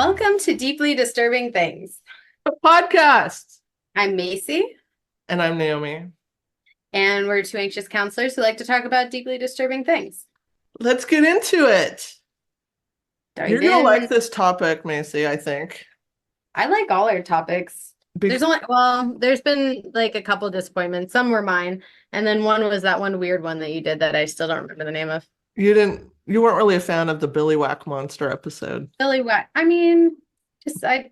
Welcome to Deeply Disturbing Things. A podcast. I'm Macy, And I'm Naomi. and we're two anxious counselors who like to talk about deeply disturbing things. Let's get into it. You're Dive gonna like in. this topic, Macy, I think. I like all our topics. Bec There's been like a couple disappointments. Some were mine, and then one was that one weird one that you did that I still don't remember the name of. you weren't really a fan of the Billy Whack Monster episode. Billy Whack. I mean, just I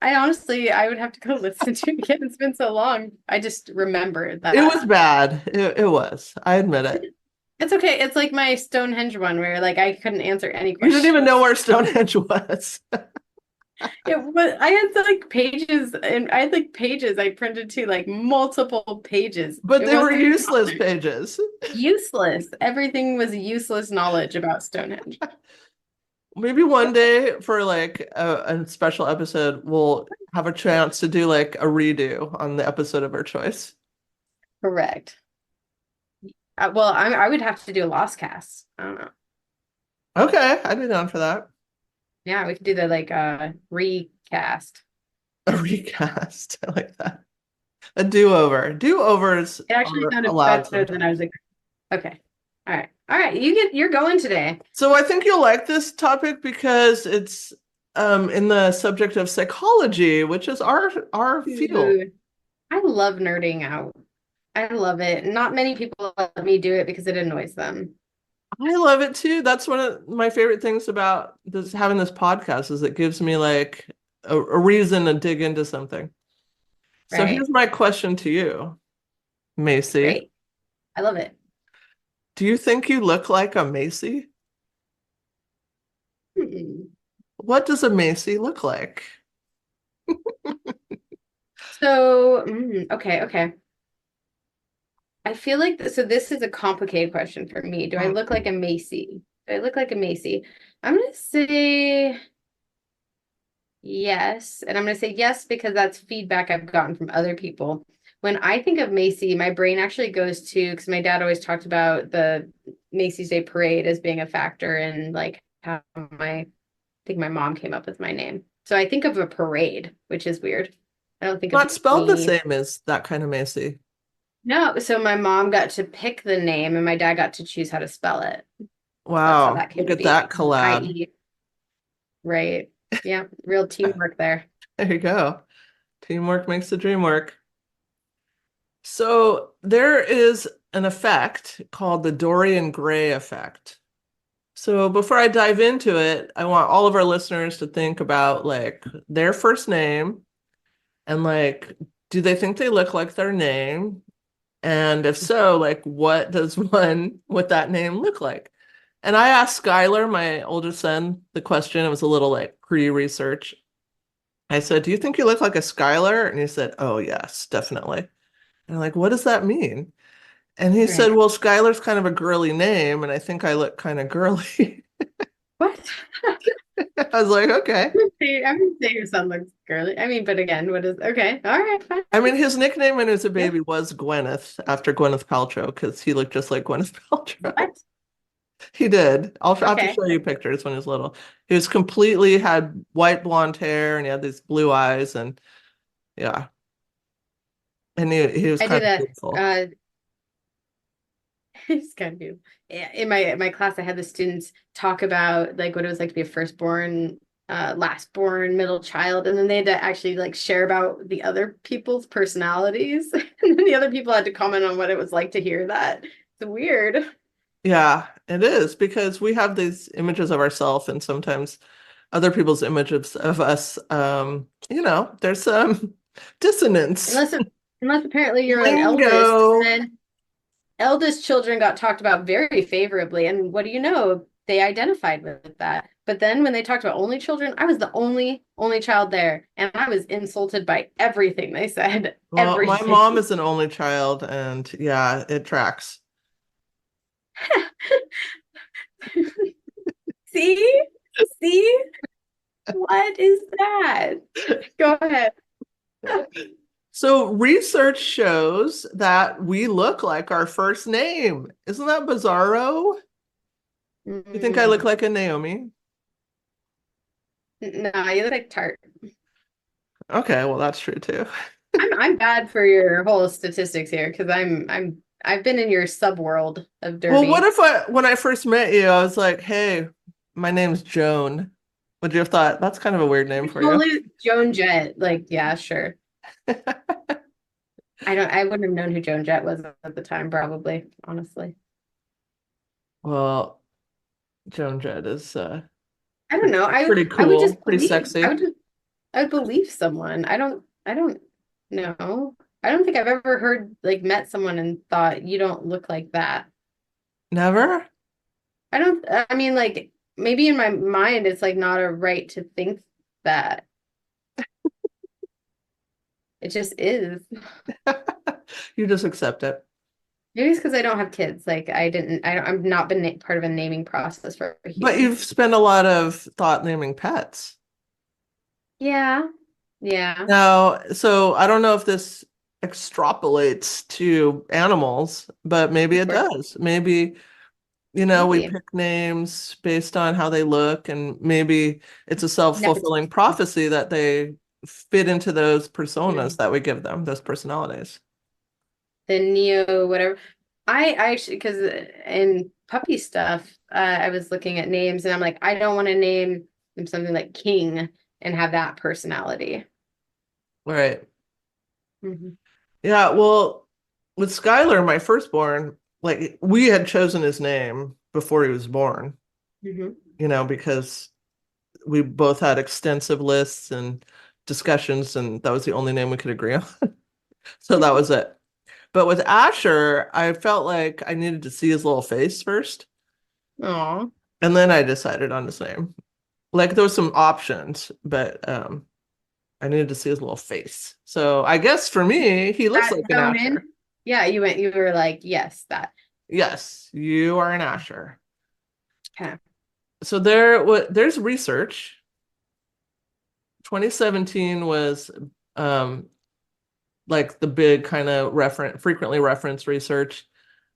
honestly I would have to go listen to it again. It's been so long. I just remember It that. was bad. It was. I admit it. It's okay. It's like my Stonehenge one where like I couldn't answer any You didn't even questions. know where Stonehenge was. It was I had like pages and I had like pages I printed to like multiple pages. But It they were wasn't even on useless there. pages. Useless. Everything was useless knowledge about Stonehenge. Maybe one day for like a special episode, we'll have a chance to do like a redo on the episode of our choice. Correct. I would have to do a lost cast. I don't know. Okay, I'd be down for that. Yeah, we could do the like recast. A recast. I like that. A do-over. Do-overs It actually are sounded allowed better than I was sometimes. like, okay. All right. All right. You're going today. So I think you'll like this topic because it's in the subject of psychology, which is our field. Dude, I love nerding out. I love it. Not many people let me do it because it annoys them. I love it too. That's one of my favorite things about this having this podcast is it gives me like a reason to dig into something. So Right. here's my question to you, Macy. Great. I love it. Do you think you look like a Macy? Hmm. What does a Macy look like? Okay. I feel like so this is a complicated question for me. Do I look like a Macy? Do I look like a Macy? I'm gonna say yes. And I'm gonna say yes because that's feedback I've gotten from other people. When I think of Macy, my brain actually goes to because my dad always talked about the Macy's Day Parade as being a factor in like how I think my mom came up with my name. So I think of a parade, which is weird. I don't think of Not spelled the me. same as that kind of Macy. No, so my mom got to pick the name and my dad got to choose how to spell it. That's how Wow, that came look to at that be. collab. I.e., right. Yeah, real teamwork there. There you go. Teamwork makes the dream work. So there is an effect called the Dorian Gray effect. So before I dive into it, I want all of our listeners to think about like their first name and like, do they think they look like their name? And if so, like, what does one with that name look like? And I asked Skylar, my oldest son, the question. It was a little like pre-research. I said, "Do you think you look like a Skylar?" And he said, "Oh, yes, definitely." And I'm like, "What does that mean?" And he said, Right. "Well, Skylar's kind of a girly name, and I think I look kind of girly." What? I was like, "Okay." I would say your son looks girly. I mean, but again, what is okay? All right, fine. I mean, his nickname when he was a Yeah. baby was Gwyneth after Gwyneth Paltrow because he looked just like Gwyneth Paltrow. What? He did. I'll have to Okay. show you pictures when he was little. He was completely had white blonde hair and he had these blue eyes and yeah. And he was I kind did of a beautiful. it's kind of beautiful. Yeah, in my class, I had the students talk about like what it was like to be a firstborn, lastborn, middle child, and then they had to actually like share about the other people's personalities, and then the other people had to comment on what it was like to hear that. It's weird. Yeah, it is because we have these images of ourselves and sometimes other people's images of us there's some dissonance. Unless unless apparently you're an eldest, Lingo. and then eldest children got talked about very favorably, and what do you know? They identified with that. But then when they talked about only children, I was the only child there, and I was insulted by everything they said. Well, my mom Everything. is an only child and yeah, it tracks. See? See? What is that? Go ahead. So research shows that we look like our first name. Isn't that bizarro? You think I look Mm, like a Naomi? No, you look like Tart. Okay, well that's true too. I'm bad for your whole statistics here because I've been in your subworld of Well, what Derby. if when I first met you, I was like, "Hey, my name's Joan." Would you have thought that's kind of a weird name for you? Totally Joan Jett. Like, yeah, sure. I wouldn't have known who Joan Jett was at the time, probably, honestly. Well, Joan Jett is I don't know. pretty I would cool, just pretty believe. sexy. I would believe someone. I don't know. I don't think I've ever heard like met someone and thought you don't look like that. Never? I don't I mean like maybe in my mind it's like not a right to think that. It just is. You just accept it. Maybe it's because I don't have kids. Like I've not been part of a naming process for But humans. you've spent a lot of thought naming pets. Yeah. Yeah. Now, so I don't know if this extrapolates to animals, but maybe Of it course. does. Maybe, we Maybe. pick names based on how they look, and maybe it's a Nepotism. self-fulfilling prophecy that they fit into those personas Mm. that we give them, those personalities. The neo whatever. I actually because in puppy stuff, I was looking at names and I'm like, I don't want to name them something like King and have that personality. Right. Hmm. Yeah, well, with Skylar, my firstborn, like we had chosen his name before he was born, Hmm. because we both had extensive lists and discussions, and that was the only name we could agree on. So that was it. But with Asher, I felt like I needed to see his little face first, Aw. and then I decided on his name. Like there was some options, but I needed to see his little face. So I guess for me, he looks That like an zone in. Asher. Yeah, you were like, yes, that. Yes, you are an Asher. Okay. So there's research. 2017 was um like the big kind of frequently referenced research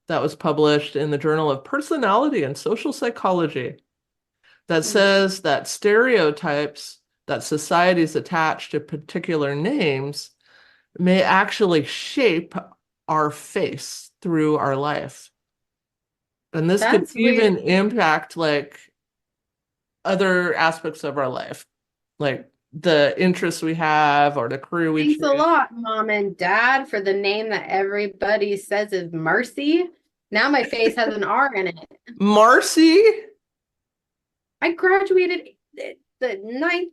that was published in the Journal of Personality and Social Psychology that Hmm. says that stereotypes that societies attach to particular names may actually shape our face through our life. And this could That's weird. even impact like other aspects of our life, like the interests we have or the career we Thanks a choose. lot, Mom and Dad, for the name that everybody says is Marcy. Now my face has an R in it. Marcy? I graduated the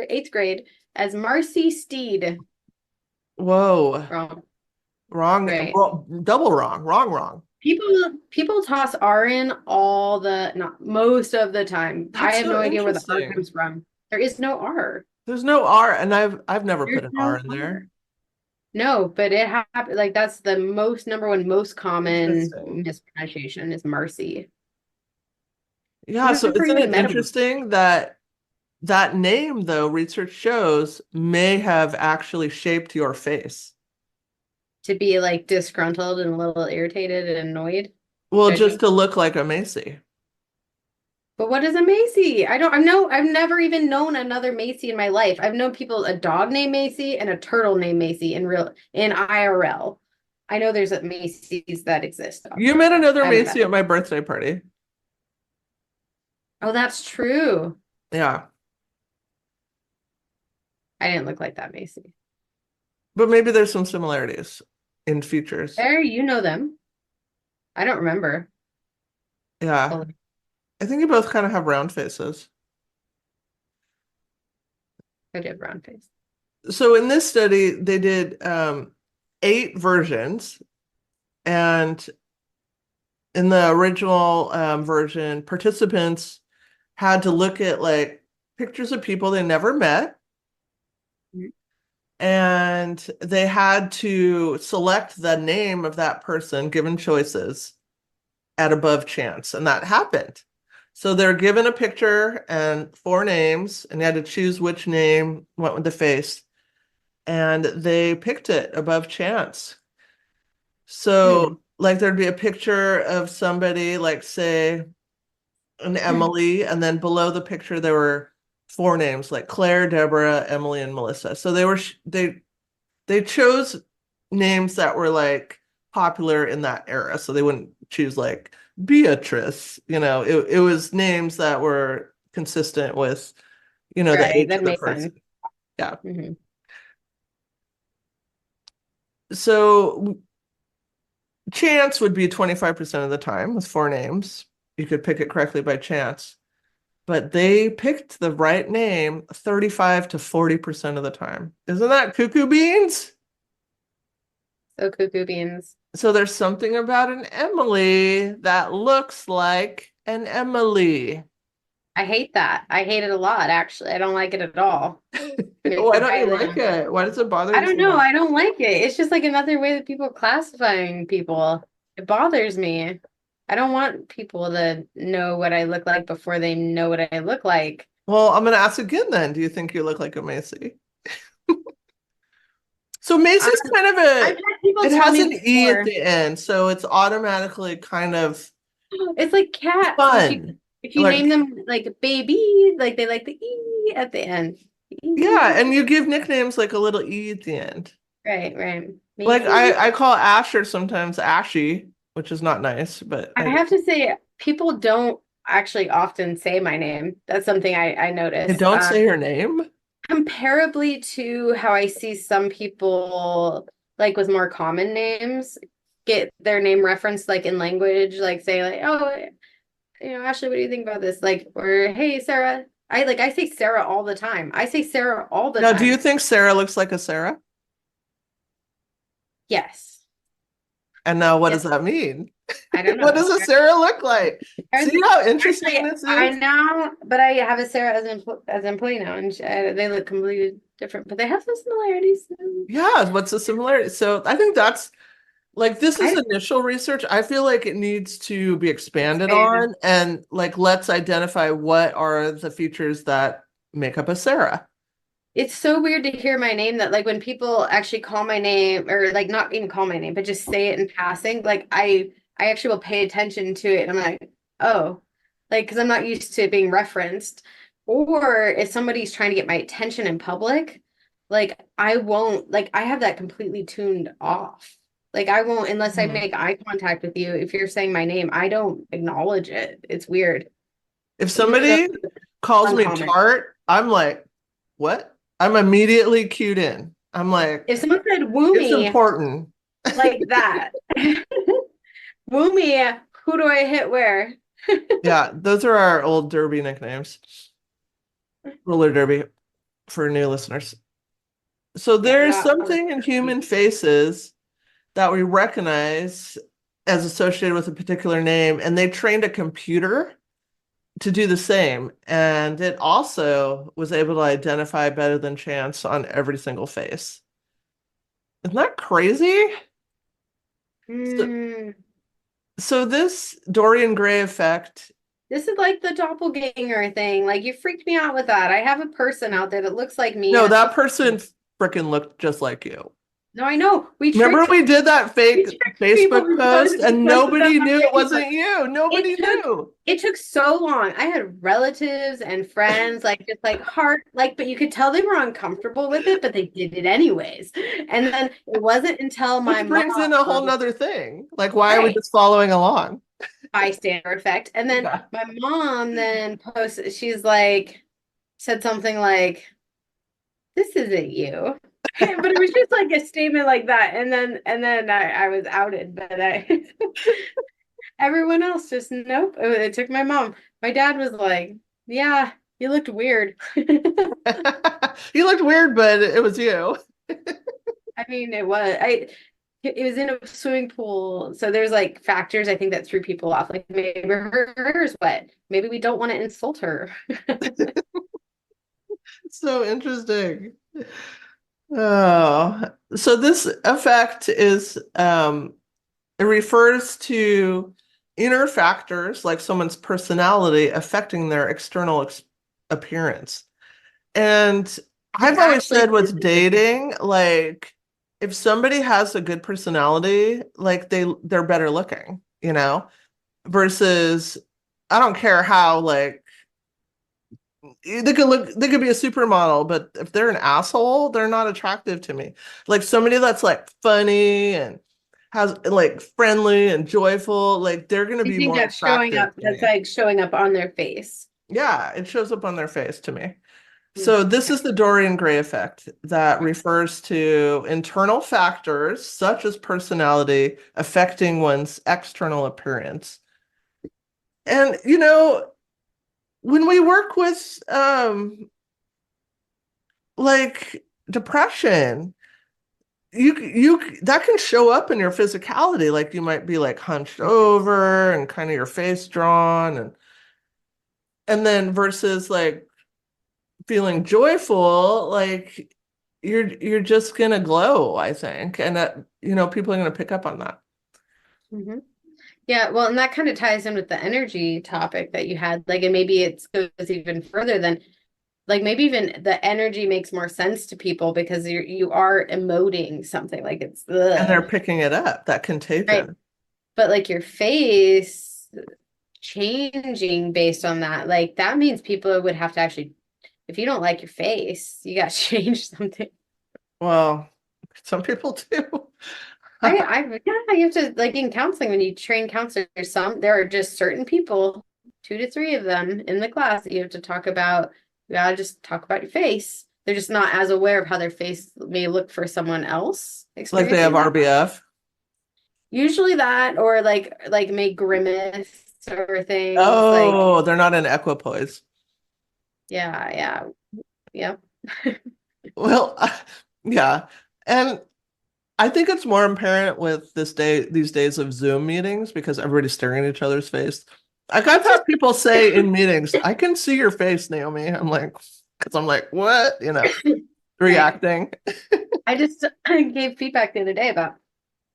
eighth grade as Marcy Steed. Whoa. Wrong, Wrong, right? double wrong, wrong, wrong. People toss R in all the not most of the time. I That's have so no idea where the R interesting. comes from. There is no R. There's no R, and I've never put There's an R no in there. R. No, but it happened like that's the most number one most common Interesting. mispronunciation is Marcy. I've Yeah, so never isn't even it met him interesting that that name, though, research shows may have actually shaped your face? to be like disgruntled and a little irritated and annoyed. Well, just Judgy. to look like a Macy. But what is a Macy? I know I've never even known another Macy in my life. I've known people a dog named Macy and a turtle named Macy in IRL. I know there's a Macy's that exist out You there. met another I haven't met Macy at them. my birthday party. Oh, that's true. Yeah, I didn't look like that Macy. but maybe there's some similarities in features. There, you know them. I don't remember. Yeah, Fully. I think you both kind of have round faces. I did brown face. So in this study, they did 8 versions, and in the original version, participants had to look at like pictures of people they never met, Mhm. and they had to select the name of that person given choices at above chance, and that happened. So they're given a picture and 4 names, and they had to choose which name went with the face, and they picked it above chance. Hmm. So, like, there'd be a picture of somebody, like, say, an Emily, and then below the picture, there were four names like Claire, Deborah, Emily, and Melissa. So they chose names that were like popular in that era. So they wouldn't choose like Beatrice, it was names that were consistent with, the Right. age That of the makes person. sense. Yeah. Hmm. So chance would be 25% of the time with four names. You could pick it correctly by chance, but they picked the right name 35 to 40% of the time. Isn't that cuckoo beans? So cuckoo beans. So there's something about an Emily that looks like an Emily. I hate that. I hate it a lot, actually. I don't like it at all. Makes Why me don't you like violent. it? Why does it bother I you don't so know. much? I don't like it. It's just like another way that people are classifying people. It bothers me. I don't want people to know what I look like before they know what I look like. Well, I'm going to ask again then. Do you think you look like a Macy? So Um, Macy's kind of I've had people it tell has me an E at before. the end, so it's automatically kind of It's like cats. fun. If you name Like, them like baby, like they like the E at the end. yeah, E. and you give nicknames like a little E at the end. Right, right. Like Macy. I call Asher sometimes Ashy, which is not nice, but I I have to say, people don't actually often say my name. That's something I notice. don't say her name. Comparably to how I see some people, like with more common names, get their name referenced like in language, like say like, oh, Ashley, what do you think about this? Like, or hey, Sarah. I say Sarah all the time. I say Sarah all the Now, do you time. think Sarah looks like a Sarah? Yes. And now what Yes. does that mean? I don't What know. does a Sarah look like? See how interesting Actually, this I is? now, but I have a Sarah as an employee now, and they look completely different, but they have some similarities. Yeah, what's the similarity? So I think that's like this is I initial research. I feel like it needs to be expanded expand. on and like let's identify what are the features that make up a Sarah. It's so weird to hear my name that like when people actually call my name or like not even call my name, but just say it in passing, like I actually will pay attention to it and I'm like, oh, like because I'm not used to it being referenced. Or if somebody's trying to get my attention in public, like I won't like I have that completely tuned off. Like I won't unless I Mhm. make eye contact with you. If you're saying my name, I don't acknowledge it. It's weird. If Even though somebody it's calls me uncommon. tart, I'm like, what? I'm immediately cued in. I'm like, If someone said woo it's me important. like that. Woo me, who do I hit where? Yeah, those are our old Derby nicknames. Roller Derby for new listeners. So Yeah, there's not something in human faces that we recognize as associated with a particular name, and they trained a computer to do the same. And it also was able to identify better than chance on every single face. Isn't that crazy? So, mm, so this Dorian Gray effect, this is like the doppelganger thing. Like you freaked me out with that. I have a person out there that looks like me no, and it's that just person freaking looked just like you. no, I know. Remember we did that We fake tricked people Facebook post and because of nobody that knew it Facebook. wasn't you. Nobody It took knew. it took so long. I had relatives and friends like just like heart like but you could tell they were uncomfortable with it, but they did it anyways. And then it wasn't until my Which brings in a whole mom, nother thing. Like, why are we right, just following along? bystander effect. And then Yeah. my mom then posted, she's like, said something like, this isn't you. But it was just like a statement like that. And then I was outed, but I everyone else just nope. It took my mom. My dad was like, yeah, you looked weird. You looked weird, but it was you. I mean, it was in a swimming pool. So there's like factors I think that threw people off. Like maybe her hair's wet. Maybe we don't want to insult her. So interesting. Oh, so this effect is it refers to inner factors like someone's personality affecting their external appearance. And It I've always actually said with physically. dating, like if somebody has a good personality, like they're better looking, versus I don't care how like they could be a supermodel, but if they're an asshole, they're not attractive to me. Like somebody that's like funny and has like friendly and joyful, like they're gonna You be think more that's showing attractive up, to that's me. like showing up on their face. Yeah, it shows up on their face to me. Hmm. So this is the Dorian Gray effect that Okay. refers to internal factors such as personality affecting one's external appearance. And when we work with like depression, you that can show up in your physicality. Like you might be like hunched over and kind of your face drawn, and then versus like feeling joyful, like you're just gonna glow, I think. And that, people are gonna pick up on that. Hmm. Yeah, well, and that kind of ties in with the energy topic that you had. Like, and maybe it goes even further than like maybe even the energy makes more sense to people because you are emoting something like it's And they're ugh, picking it up, that right. contagion. But like your face changing based on that, like that means people would have to actually, if you don't like your face, you got to change something. Well, some people do. Yeah, you have to like in counseling when you train counselors, there are just certain people, two to three of them in the class that you have to talk about. You gotta just talk about your face. They're just not as aware of how their face may look for someone else Like they have experiencing that. RBF. Usually that or like make grimace or things like Oh, they're not in equipoise. yeah, yeah, yeah. Well, yeah. And I think it's more apparent with these days of Zoom meetings because everybody's staring at each other's face. Like I've It's had just people say in meetings, I can see your face, Naomi. Because I'm like, what? right. Reacting. I just gave feedback the other day about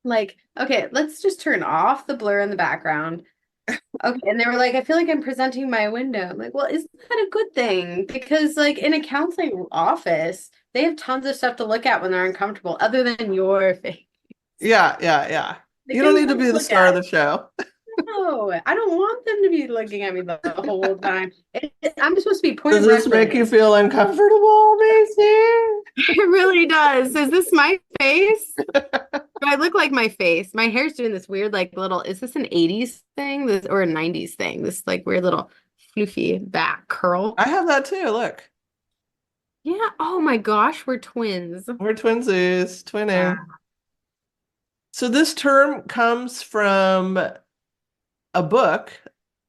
like, okay, let's just turn off the blur in the background. Okay. And they were like, I feel like I'm presenting my window. I'm like, well, isn't that a good thing? Because like in a counseling office, they have tons of stuff to look at when they're uncomfortable, other than your face. Yeah, yeah, yeah. They You don't can need to be the look star of at. the show. No, I don't want them to be looking at me the whole time. I'm supposed to be point Does of this make you reference. feel uncomfortable, Macy? It really does. Is this my face? Do I look like my face? My hair's doing this weird, like little, is this an 80s thing? This or a 90s thing? This like weird little floofy back curl. I have that too. Look, Yeah. Oh my gosh, we're twins. we're twinsies, twinning. Wow. So this term comes from a book,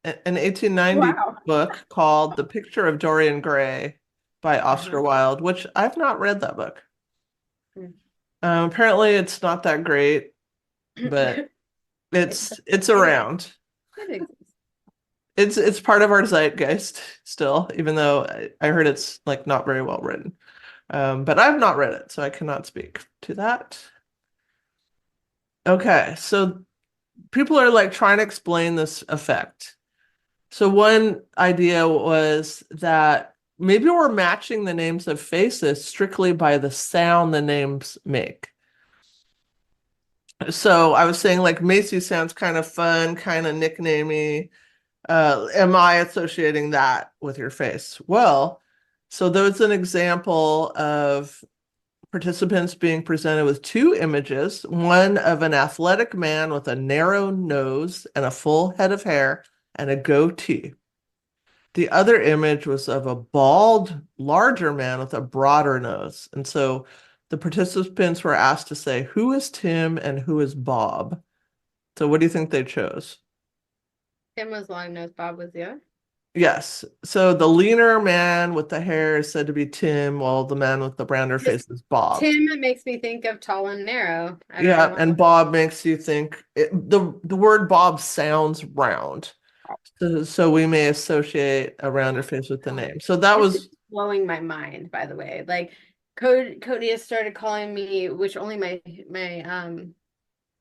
an 1890 Wow. book called The Picture of Dorian Gray by Oscar Uh-huh. Wilde, which I've not read that book. Mm. Apparently it's not that great, but It, it's it, around. it exists. It's part of our zeitgeist still, even though I heard it's like not very well written. But I've not read it, so I cannot speak to that. Okay, so people are like trying to explain this effect. So one idea was that maybe we're matching the names of faces strictly by the sound the names make. So I was saying like Macy sounds kind of fun, kind of nicknamey. Am I associating that with your face? Well, so there's an example of participants being presented with two images, one of an athletic man with a narrow nose and a full head of hair and a goatee. The other image was of a bald, larger man with a broader nose. And so the participants were asked to say, who is Tim and who is Bob? So what do you think they chose? Tim was long nose, Bob was the other. Yes. So the leaner man with the hair is said to be Tim, while the man with the browner Just face is Bob. Tim makes me think of tall and narrow. I don't Yeah, know. and Bob makes you think the word Bob sounds round. So we may associate a rounder face with the name. So that This is was blowing my mind, by the way. Like Cody has started calling me, which only my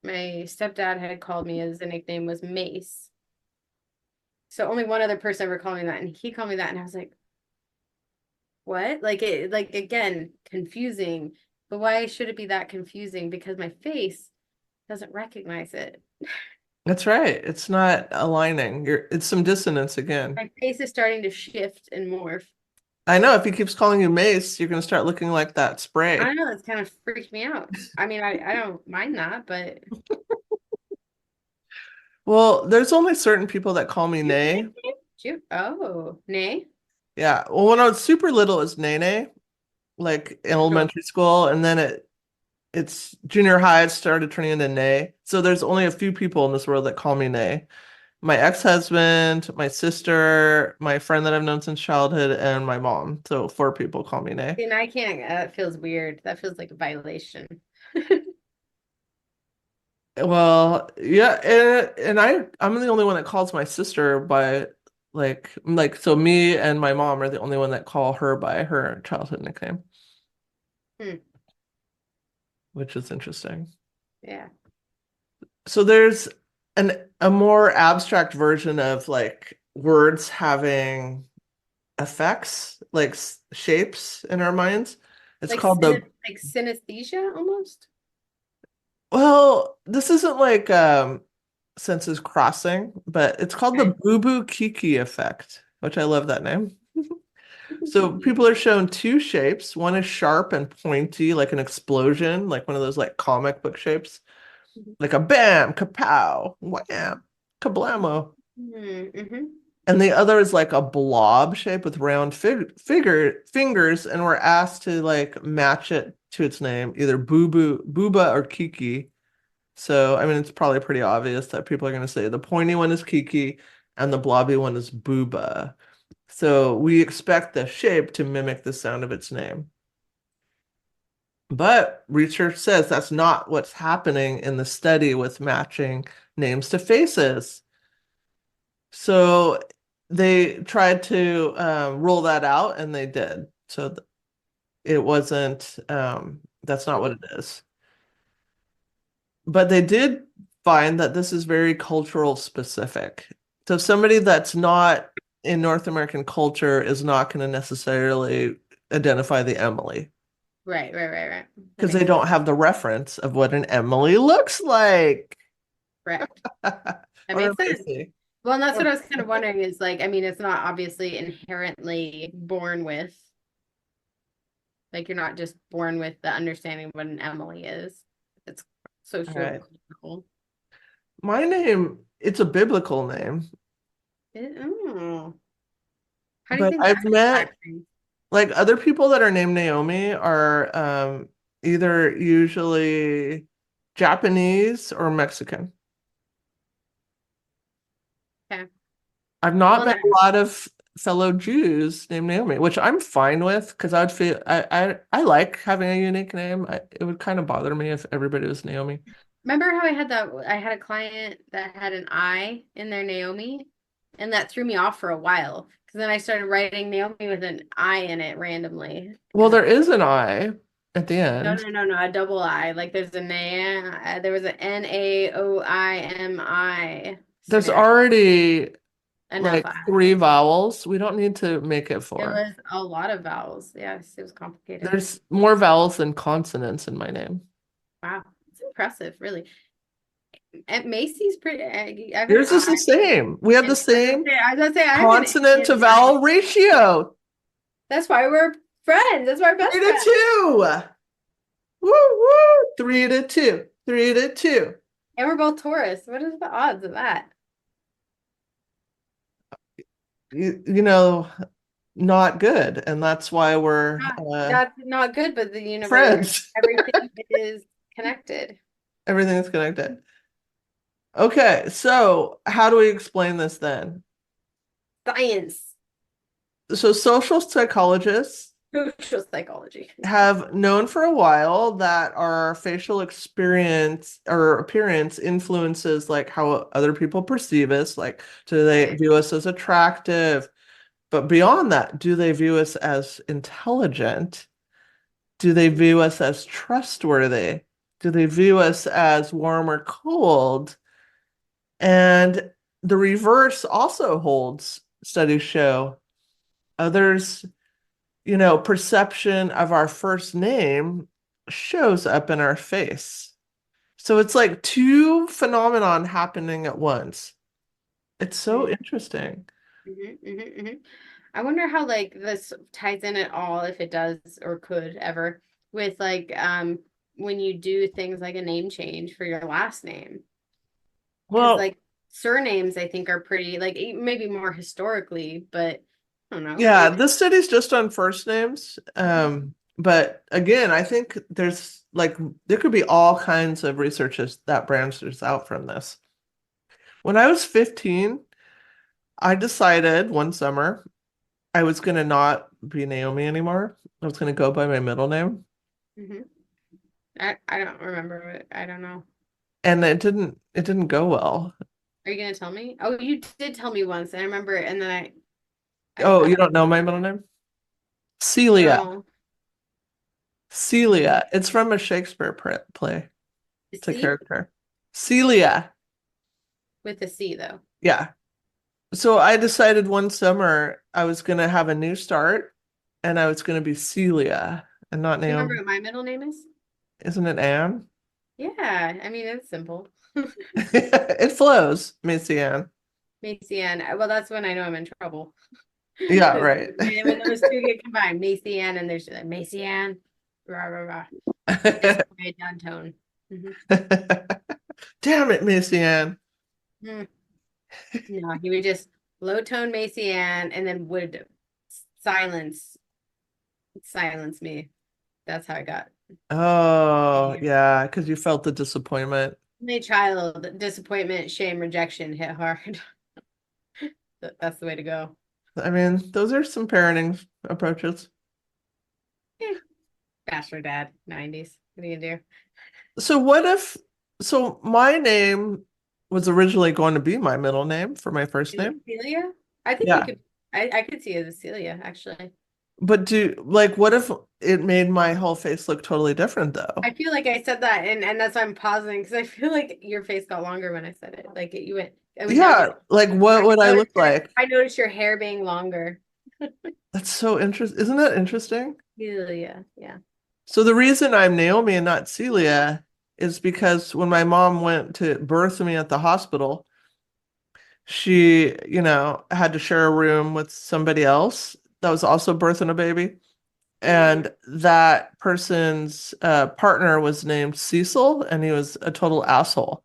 stepdad had called me as a nickname was Mace. So only one other person ever called me that, and he called me that, and I was like, what? Like it, like again, confusing. But why should it be that confusing? Because my face doesn't recognize it. that's right. It's not aligning. It's some dissonance again. My face is starting to shift and morph. I know if he keeps calling you Mace, you're gonna start looking like that I spray. don't know, it's kind of freaked me out. I mean, I don't mind that, but Well, there's only certain people that call me you have a Nay. nickname? Oh, nay. Yeah. Well, when I was super little, it was Nene, like in Sure. elementary school, and then it's junior high, it started turning into Nay. So there's only a few people in this world that call me Nay. My ex-husband, my sister, my friend that I've known since childhood, and my mom. So four people call me Nay. And I can't, that feels weird. That feels like a violation. Well, yeah, and I'm the only one that calls my sister by like so me and my mom are the only one that call her by her childhood nickname, Hmm. which is interesting. Yeah. So there's a more abstract version of like words having effects, like shapes in our minds. It's Like called the like synesthesia almost. well, this isn't like senses crossing, but it's called the Okay. Boo Boo Kiki effect, which I love that name. So Kiki. people are shown two shapes. One is sharp and pointy, like an explosion, like one of those like comic book shapes, like a bam, kapow, wham, kablamo. Mm-hmm. And the other is like a blob shape with round fingers, and we're asked to like match it to its name, either Boo Boo, Booba, or Kiki. So, I mean, it's probably pretty obvious that people are going to say the pointy one is Kiki and the blobby one is Booba. So, we expect the shape to mimic the sound of its name. But research says that's not what's happening in the study with matching names to faces. So, they tried to rule that out and they did. So, it wasn't, that's not what it is. But they did find that this is very cultural specific. So somebody that's not in North American culture is not going to necessarily identify the Emily Right. That because they makes don't sense. have the reference of what an Emily looks like. Correct. That Or a makes sense. Macy. Well, and that's what I was kind of wondering is like, I mean, it's not obviously inherently born with, like, you're not just born with the understanding of what an Emily is. It's All right. socio-cultural. My name, it's a biblical name, Oh, how do you but think I've that's met impacting? like other people that are named Naomi are either usually Japanese or Mexican. Okay. I've not Well, met a lot of fellow Jews named Naomi, which I'm fine with because I would feel I like having a unique name. It would kind of bother me if everybody was Naomi. remember how I had a client that had an I in their Naomi, and that threw me off for a while because then I started writing Naomi with an I in it randomly. Well, there is an I at the No, end. no, no, no, a double I. Like there's a na there was a Naoimi. So There's anyway, already enough like I. three vowels. We don't need to make it It four. was a lot of vowels. Yes, it was complicated. There's more vowels than consonants in my name. Wow, it's impressive, really. At Macy's pretty. I have an Yours is the I. same. We have the same I was gonna say I have an consonant in to mine. vowel ratio. That's why we're friends. That's why we're best Three to friends. two. Woo woo. 3 to 2. 3 to 2. And we're both Taurus. What is the odds of that? You know, not good. And that's why we're That's not good, but the universe, friends. everything is connected. Everything's connected. Okay, so how do we explain this then? Science, So social psychologists social psychology. have known for a while that our facial experience or appearance influences like how other people perceive us. Like, do they Right. view us as attractive? But beyond that, do they view us as intelligent? Do they view us as trustworthy? Do they view us as warm or cold? And the reverse also holds, studies show. Others, perception of our first name shows up in our face. So it's like two phenomenon happening at once. It's so Mhm, interesting. mhm. I wonder how like this ties in at all, if it does or could ever, with like when you do things like a name change for your last name. Because Well, like surnames, I think are pretty like maybe more historically, but I don't know. yeah, this study's just on first names. But again, I think there's like there could be all kinds of researches that branches out from this. When I was 15, I decided one summer I was gonna not be Naomi anymore. I was gonna go by my middle name. Hmm. I don't remember it. I don't know. And it didn't go well. Are you gonna tell me? Oh, you did tell me once. I remember it, and then I Oh, you thought don't know my middle name? Celia. no. Celia. It's from a Shakespeare play. The It's a C character. Celia. with a C though. Yeah. So I decided one summer I was gonna have a new start and I was gonna be Celia and not Do you remember Naomi. what my middle name is? Isn't it Anne? Yeah, I mean it's simple. It flows, Missy Ann. Macy Ann. Well, that's when I know I'm in trouble. Yeah, right. When those two get combined, Macy Ann and there's Macy Ann. Rah, rah, rah. Nice quiet down tone. Mhm. Damn it, Missy Ann. Mm. No, he would just low tone Macy Ann and then would silence silence me. That's how I got. Oh, yeah, because you felt the disappointment. My child, disappointment, shame, rejection hit hard. That's the way to go. I mean, those are some parenting approaches. Eh, bastard dad, 90s. What are you gonna do? So what if, so my name was originally going to be my middle name for my first Is it name. Celia? I think you Yeah. could. I could see it as Celia, actually. But like, what if it made my whole face look totally different though? I feel like I said that, and that's why I'm pausing because I feel like your face got longer when I said it. Like you went, it went down. Yeah, like what would I look like? I noticed your hair being longer. That's so interesting. Isn't that interesting? Celia, yeah. So the reason I'm Naomi and not Celia is because when my mom went to birth me at the hospital, she, had to share a room with somebody else that was also birthing a baby. Mhm. And that person's partner was named Cecil, and he was a total asshole.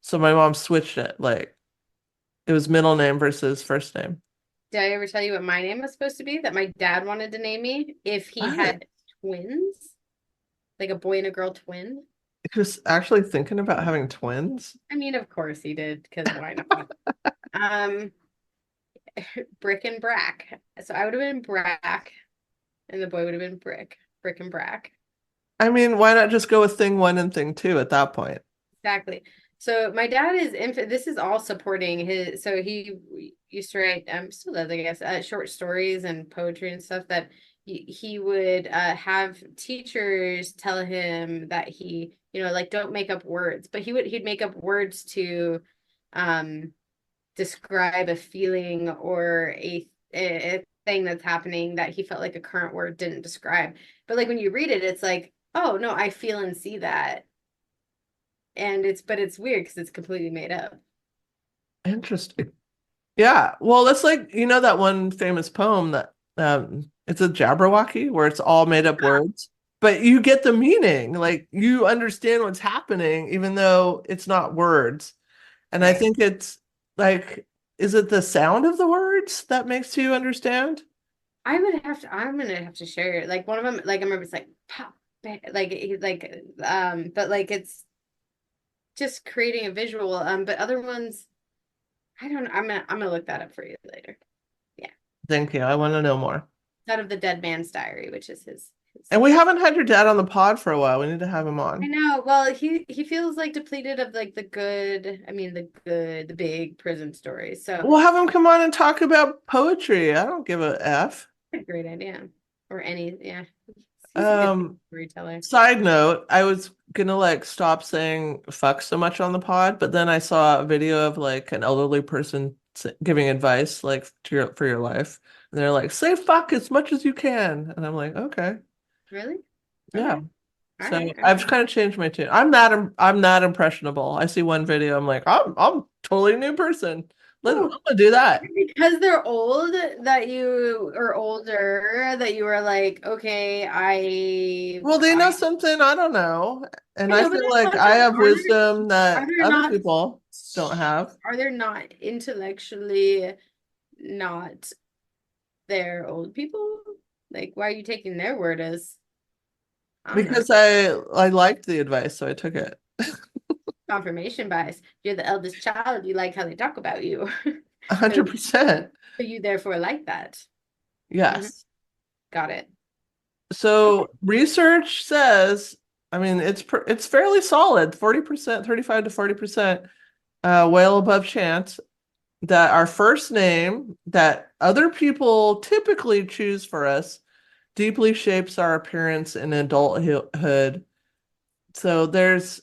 So my mom switched it. Like it was middle name versus first name. Did I ever tell you what my name was supposed to be? That my dad wanted to name me if he I had twins, like a boy and a girl twin. was actually thinking about having twins. I mean, of course he did, because why not? Um, Brick and Brack. So I would have been Brack, and the boy would have been Brick and Brack. I mean, why not just go with thing one and thing two at that point? Exactly. So my dad is this is all supporting his, so he used to write, still does, I guess, short stories and poetry and stuff that he would have teachers tell him that he, like don't make up words, but he'd make up words to um describe a feeling or a thing that's happening that he felt like a current word didn't describe. But like when you read it, it's like, oh no, I feel and see that. And it's weird because it's completely made up. Interesting. Yeah. Well, that's like, that one famous poem that it's a Jabberwocky where it's all made up words, but you get the meaning. Like you understand what's happening, even though it's not words. And I Right. think it's like, is it the sound of the words that makes you understand? I'm gonna have to share it. Like one of them, like I remember it's like pop, but like it's just creating a visual. But other ones, I don't know. I'm gonna look that up for you later. Yeah. Thank you. I want to know more. Out of the Dead Man's Diary, which is his. And we haven't had your dad on the pod for a while. We need to have him I on. know. Well, he feels like depleted of like the good, I mean the big prison stories. So We'll have him come on and talk about poetry. I don't give a F. a great idea. Or any, yeah. He's a good Um, storyteller. Side note, I was gonna like stop saying fuck so much on the pod, but then I saw a video of like an elderly person giving advice like for your life. And they're like, say fuck as much as you can. And I'm like, okay. Really? Yeah. Okay. All So right. All I've right. kind of changed my tune. I'm not impressionable. I see one video, I'm like, I'm totally new person. I'm gonna do that. Because they're old that you or older that you were like, okay, Well, they know something I don't know, and I I know, but feel that's like not I have wisdom are that there other not people don't have. are there not intellectually not their old people? Like, why are you taking their word as I don't know, Because I liked the advice, so I took it. confirmation bias? You're the eldest child, you like how they talk about you. So 100%. you therefore like that. Mhm. Yes. Got it. Okay. So research says, I mean, it's fairly solid, 40%, 35 to 40%, well above chance that our first name that other people typically choose for us deeply shapes our appearance in adulthood. So there's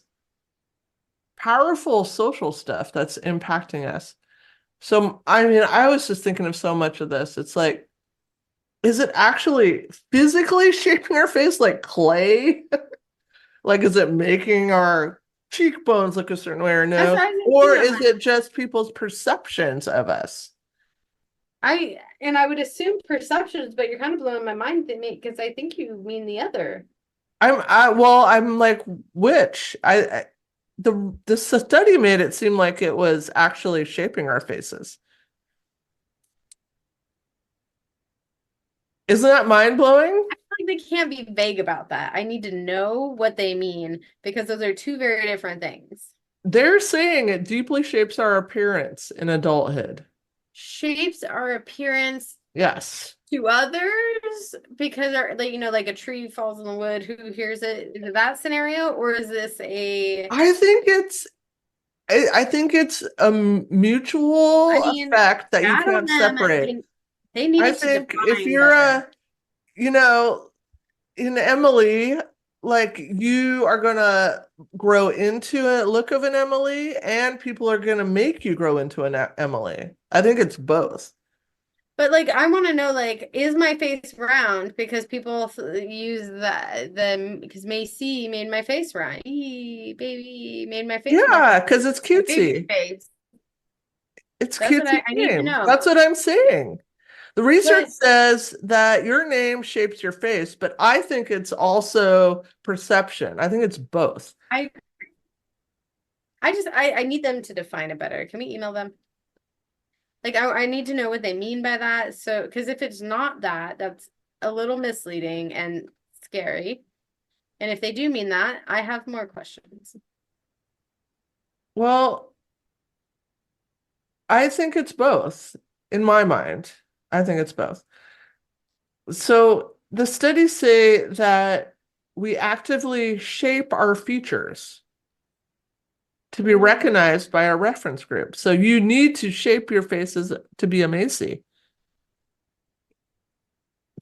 powerful social stuff that's impacting us. So, I mean, I was just thinking of so much of this. It's like, is it actually physically shaping our face like clay? Like, is it making our cheekbones look a certain way or That's no? what I was Or thinking. I'm is like, it just people's perceptions of us? I would assume perceptions, but you're kind of blowing my mind because I think you mean the other. I'm like, which? The study made it seem like it was actually shaping our faces. Isn't that mind blowing? Like they can't be vague about that. I need to know what they mean because those are two very different things. They're saying it deeply shapes our appearance in adulthood. Shapes our appearance Yes. to others because our like like a tree falls in the wood, who hears it? Is it that scenario, or is this a I think it's I think it's a I mutual mean, effect that you that on can't them, separate. they I needed to think if define you're better. you know, in Emily, like you are gonna grow into a look of an Emily, and people are gonna make you grow into an Emily. I think it's both. But like, I want to know, like, is my face round? Because people use the because Macy made my face round. Eee, baby made my face round. Yeah, because it's My baby cutesy. face. It's That's what cutesy I need to name. know. That's what I'm saying. The research But says that your name shapes your face, but I think it's also perception. I think it's both. I I need them to define it better. Can we email them? Like I need to know what they mean by that. So because if it's not that, that's a little misleading and scary. And if they do mean that, I have more questions. Well, I think it's both in my mind. I think it's both. So the studies say that we actively shape our features to be Mm. recognized by our reference group. So you need to shape your faces to be a Macy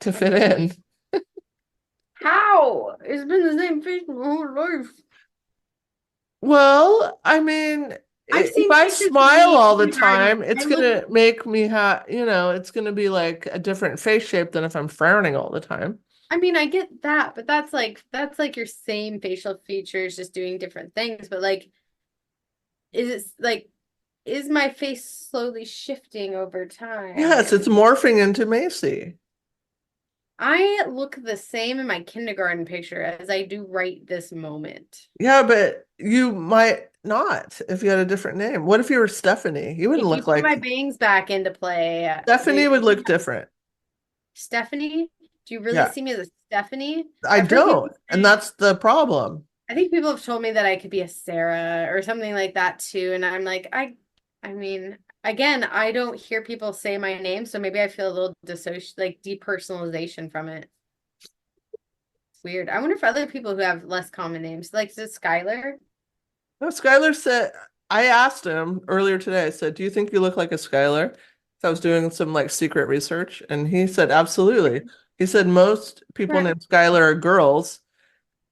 to fit in. How? It's been the same face my whole life. Well, I mean, I've if seen I pictures of smile me in all the kindergarten. time, it's I look, gonna make me it's gonna be like a different face shape than if I'm frowning all the time. I mean, I get that, but that's like your same facial features just doing different things. But like, is it like is my face slowly shifting over Yes, it's time? morphing into Macy. I look the same in my kindergarten picture as I do right this moment. Yeah, but you might not if you had a different name. What if you were Stephanie? You wouldn't If you look put my like bangs back into play, Stephanie would look different. Stephanie, do you really Yeah, see me as a Stephanie? I I've heard people don't, and say that's the problem. I think people have told me that I could be a Sarah or something like that too. And I'm like, I mean, again, I don't hear people say my name, so maybe I feel a little like depersonalization from it. It's weird. I wonder if other people who have less common names, like is it Skylar? No, Skylar said, I asked him earlier today, I said, do you think you look like a Skylar? So I was doing some like secret research, and he said, absolutely. He said, most people But named Skylar are girls,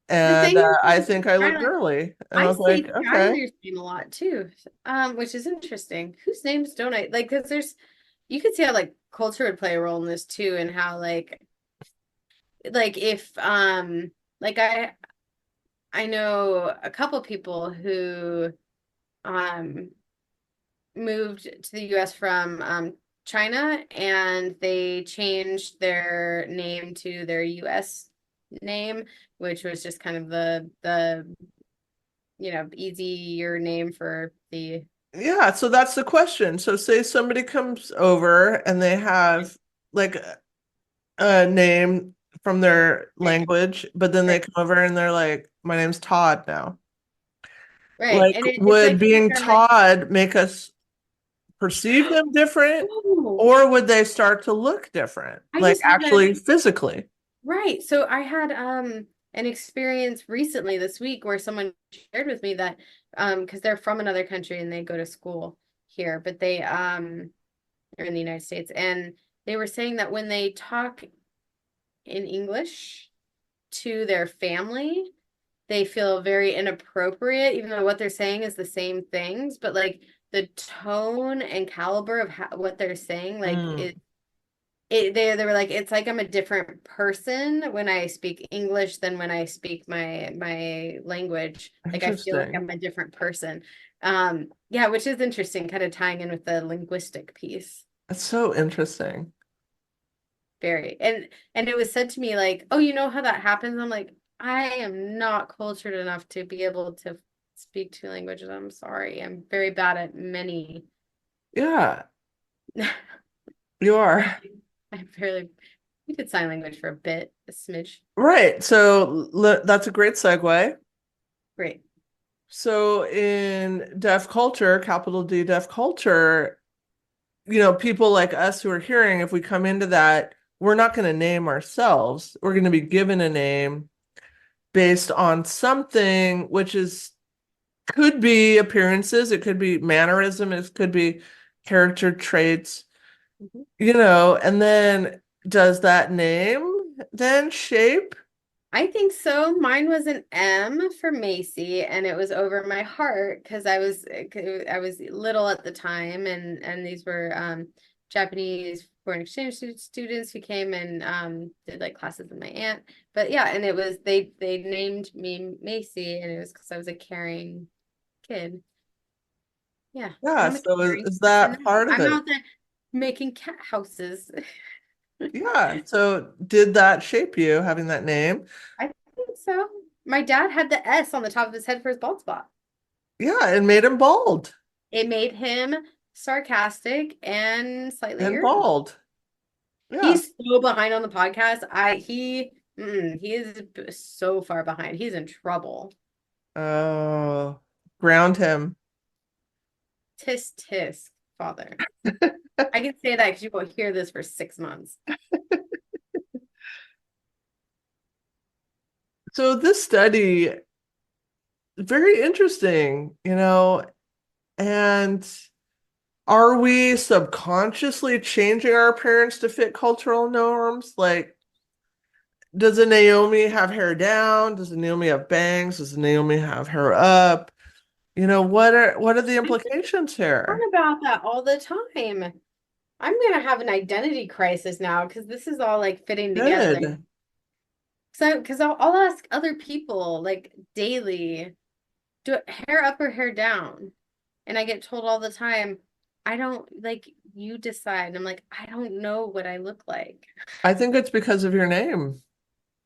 the and thing is, I think I look Skylar, girly. And I I was like, say okay. Skylar's name a lot too, which is interesting. Whose names don't I like? Because you could see how like culture would play a role in this too, and how like if like I know a couple people who um moved to the US from China, and they changed their name to their US name, which was just kind of the easier name for the Yeah, so that's the question. So say somebody comes over and they have like a name from their right, language, but then they right, come over and they're like, my name's Todd now. right. Like, And it's would like a being term like, Todd make us perceive them different, oh, or would they start to look different, I like just had a actually physically? right. So I had an experience recently this week where someone shared with me that because they're from another country and they go to school here, but they are in the United States, and they were saying that when they talk in English to their family, they feel very inappropriate, even though what they're saying is the same things, but like the tone and caliber of what they're saying, like Mm, they were like, it's like I'm a different person when I speak English than when I speak my language. Like I feel like interesting. I'm a different person. Yeah, which is interesting, kind of tying in with the linguistic piece. That's so interesting. Very. And it was said to me like, "Oh, you know how that happens?" I'm like, "I am not cultured enough to be able to speak two languages. I'm sorry. I'm very bad at many." Yeah, you are. I barely we did sign language for a bit, a smidge. Right. So that's a great segue. Great. So in deaf culture, capital D deaf culture, people like us who are hearing, if we come into that, we're not going to name ourselves. We're going to be given a name based on something which is could be appearances, it could be mannerism, it could be character traits, Mhm. and then does that name then shape? I think so. Mine was an M for Macy, and it was over my heart because I was little at the time, and these were Japanese foreign exchange students who came and did like classes with my aunt. But yeah, and it was they named me Macy, and it was because I was a caring kid. Yeah, and Yeah, I'm a so caring is person that now. part of I'm it? out there making cat houses. Yeah. So did that shape you having that name? I think so. My dad had the S on the top of his head for his bald spot. Yeah, it made him bald It made him sarcastic and slightly and irritable. bald. Yeah. He's so behind on the podcast. He is so far behind. He's in trouble. Oh, ground him. Tisk tisk, father. I can say that because you won't hear this for 6 months. So this study, very interesting, and are we subconsciously changing our appearance to fit cultural norms? Like, does a Naomi have hair down? Does a Naomi have bangs? Does a Naomi have hair up? What are the I implications thought here? about that all the time. I'm gonna have an identity crisis now because this is all like fitting together. Good. So, because I'll ask other people like daily, do it hair up or hair down? And I get told all the time, I don't like you decide. And I'm like, I don't know what I look like. I think it's because of your name.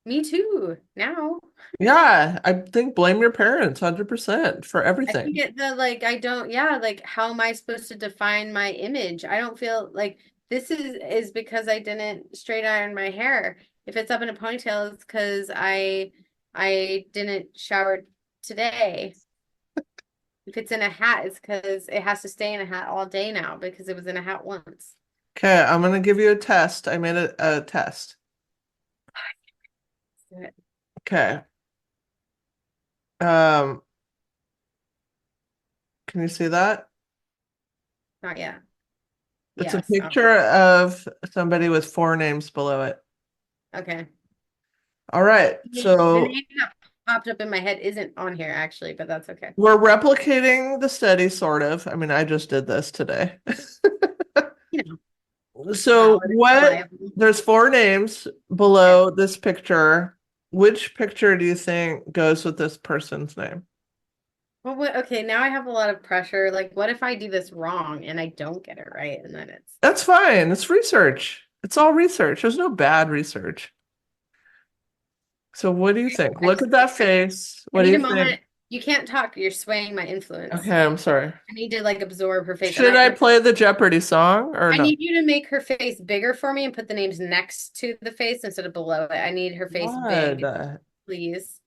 Me too. Now Yeah, I think blame your parents 100% for I think everything. it the like I don't, yeah, like how am I supposed to define my image? I don't feel like this is because I didn't straight iron my hair. If it's up in a ponytail, it's because I didn't shower today. If it's in a hat, it's because it has to stay in a hat all day now because it was in a hat once. Okay, I'm gonna give you a test. I made a test. Okay. Um, can you see that? Not yet. It's a Yes. picture of somebody with four names below it. Okay. All right. The So name that popped up in my head isn't on here actually, but that's okay. we're replicating the study, sort of. I mean, I just did this today. You know, So valid and reliable. there's four names Yeah. below this picture. Which picture do you think goes with this person's name? Well, what, okay, now I have a lot of pressure. Like, what if I do this wrong and I don't get it right? And then it's, That's fine. It's research. It's all research. There's no bad research. So what do you think? I Look just, at that face. I What do need you a think? moment. You can't talk. You're swaying my influence. Okay, I'm sorry. I need to like absorb her face. And Should I play the Jeopardy song or I no? need you to make her face bigger for me and put the names next to the face instead of below it. I need her face What? big, please.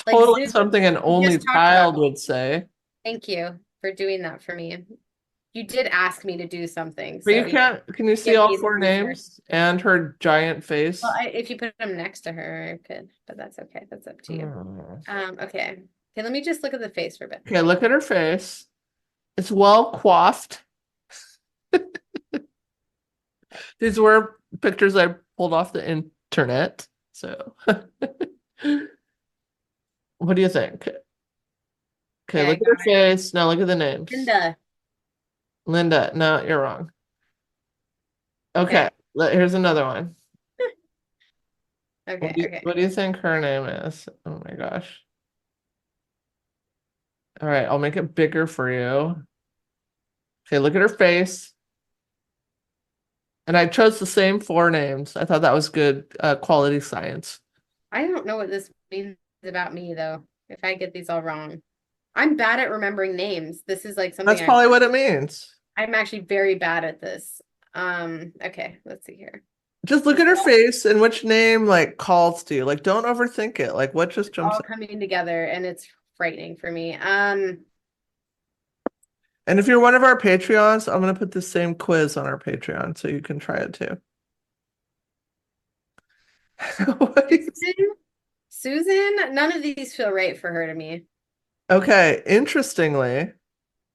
Like Totally zoom. something an We only just talked about. child would say. Thank you for doing that for me. You did ask me to do something, But so you you can't, can you see give all me the four research. names and her giant Well, face? if you put them next to her, I could, but that's okay. That's up to you. Hmm. Okay. Okay, let me just look at the face for a bit. Okay, look at her face. It's well coiffed. These were pictures I pulled off the internet. So, what do you think? Okay, Okay, I look at her got it. face. Now look at the names. Linda. Linda, no, you're wrong. Okay, Okay. here's another one. Okay, okay. What do you think her name is? Oh my gosh. All right, I'll make it bigger for you. Okay, look at her face. And I chose the same four names. I thought that was good quality science. I don't know what this means about me though, if I get these all wrong. I'm bad at remembering names. This is like something That's probably what it means. I'm actually very bad at this. Okay, let's see here. Just look This at is her face and which name like calls to you. Like don't overthink it. Like what just jumps all up. coming together and it's frightening for me. And if you're one of our Patreons, I'm gonna put the same quiz on our Patreon so you can try it too. What do you- Susan? Susan? None of these feel right for her to me. Okay, interestingly,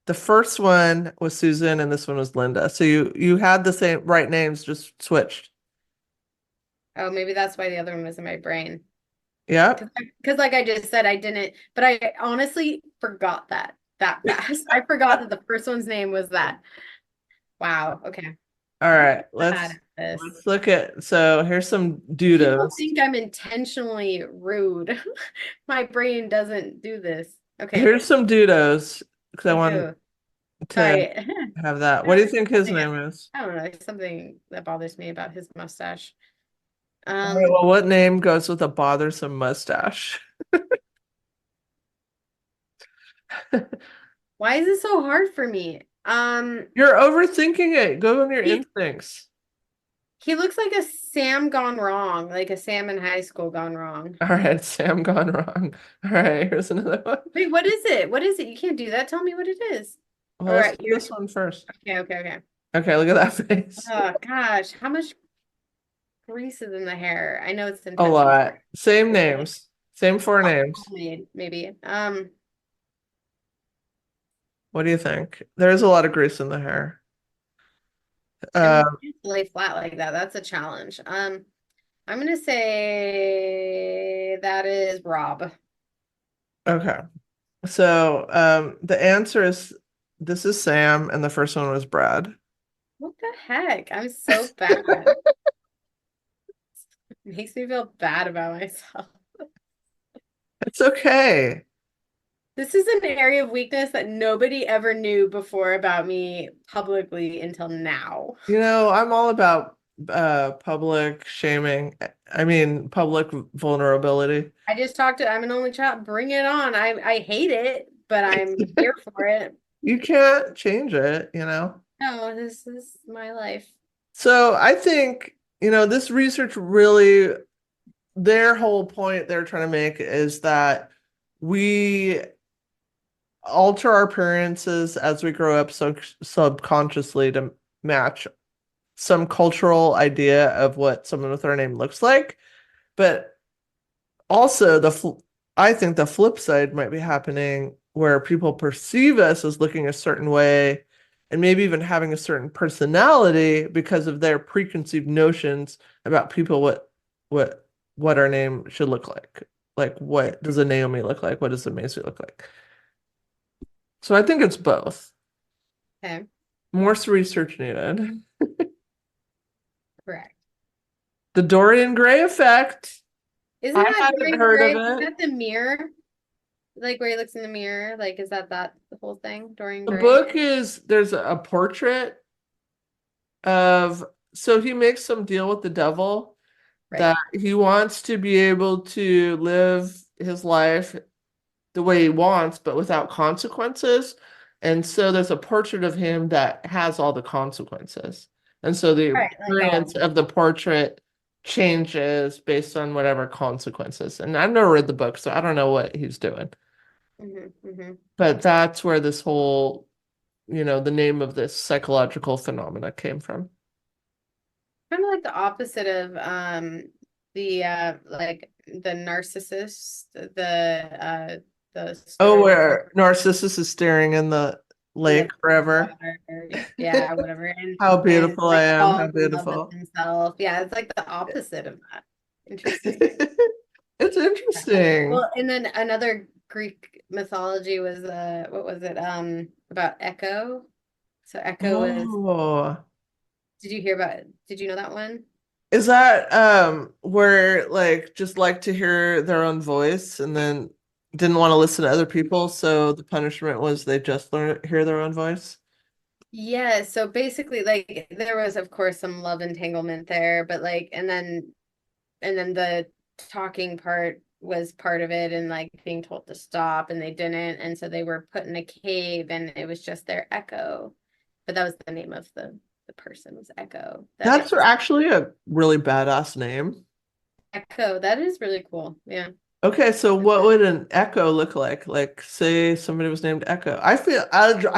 the first one was Susan and this one was Linda. So you had the same right names, just switched. Oh, maybe that's why the other one was in my brain. Yeah. Because like I just said, I didn't, but I honestly forgot that fast. I forgot that the first one's name was that. Wow. Okay. All I'm right. bad Let's at this. let's look at so here's some People doodles. think I'm intentionally rude. My brain doesn't do this. Okay. Here's some doodles because I Thank want you. to Sorry. have that. What do you think his name is? I don't know. Something that bothers me about his mustache. All right, Um, well, what name goes with a bothersome mustache? why is it so hard for me? You're overthinking it. Go on your he instincts. he looks like a Sam gone wrong, like a Sam in high school gone wrong. All right, Sam gone wrong. All right, here's another one. Wait, what is it? What is it? You can't do that. Tell me what it is. Well, All let's right, do you're this one first. okay, okay, okay. Okay, look at that face. Oh gosh, how much grease is in the hair? I know it's A intentional. lot. Same names. Same four names. Homemade, maybe. What do you think? There's a lot of grease in the hair. I mean, Uh, you can't lay flat like that. That's a challenge. I'm gonna say that is Rob. okay. So, the answer is this is Sam, and the first one was Brad. What the heck? I'm so bad. It makes me feel bad about myself. It's okay. This is an area of weakness that nobody ever knew before about me publicly until now. You know, I'm all about public shaming. I mean, public vulnerability. I just talked to, I'm an only child. Bring it on. I hate it, but I'm here for it. You can't change it, you know? No, this is my life. So I think, you know, this research really, their whole point they're trying to make is that we alter our appearances as we grow up so subconsciously to match some cultural idea of what someone with our name looks like. But also I think the flip side might be happening where people perceive us as looking a certain way and maybe even having a certain personality because of their preconceived notions about people what our name should look like. Like what does a Naomi look like? What does a Macy look like? So I think it's both. Okay, More research needed. correct. The Dorian Gray effect. Isn't I that hadn't Dorian heard Gray? of Is it. that the mirror? Like where he looks in the mirror? Like, is that the whole thing? Dorian The Gray? book is there's a portrait of so he makes some deal with the devil Right. that he wants to be able to live his life the way he wants, but without consequences. And so there's a portrait of him that has all the consequences. And so the Right. Like experience of the portrait changes based on whatever consequences. And I've never read the book, so I don't know what he's doing. hmm But that's where this whole, the name of this psychological phenomena came from. Kind of like the opposite of the like the narcissist, the Oh, story of where Narcissus is staring in the in the lake forever. water, yeah, whatever, How and beautiful I like am, how falls in love with beautiful. himself. Yeah, it's like the opposite of that. Interesting. It's Yeah. interesting. Well, and then another Greek mythology was what was it? About Echo. So Echo was, Oh, did you know that one? is that where like just like to hear their own voice and then didn't want to listen to other people, so the punishment was they just learn hear their own voice? Yeah, so basically like there was of course some love entanglement there, but like and then the talking part was part of it and like being told to stop and they didn't and so they were put in a cave and it was just their echo. But that was the name of the person was Echo. That That's it's actually a really badass name. Echo. That is really cool. Yeah. Okay, so what would an echo look like? Like, say somebody was named Echo. I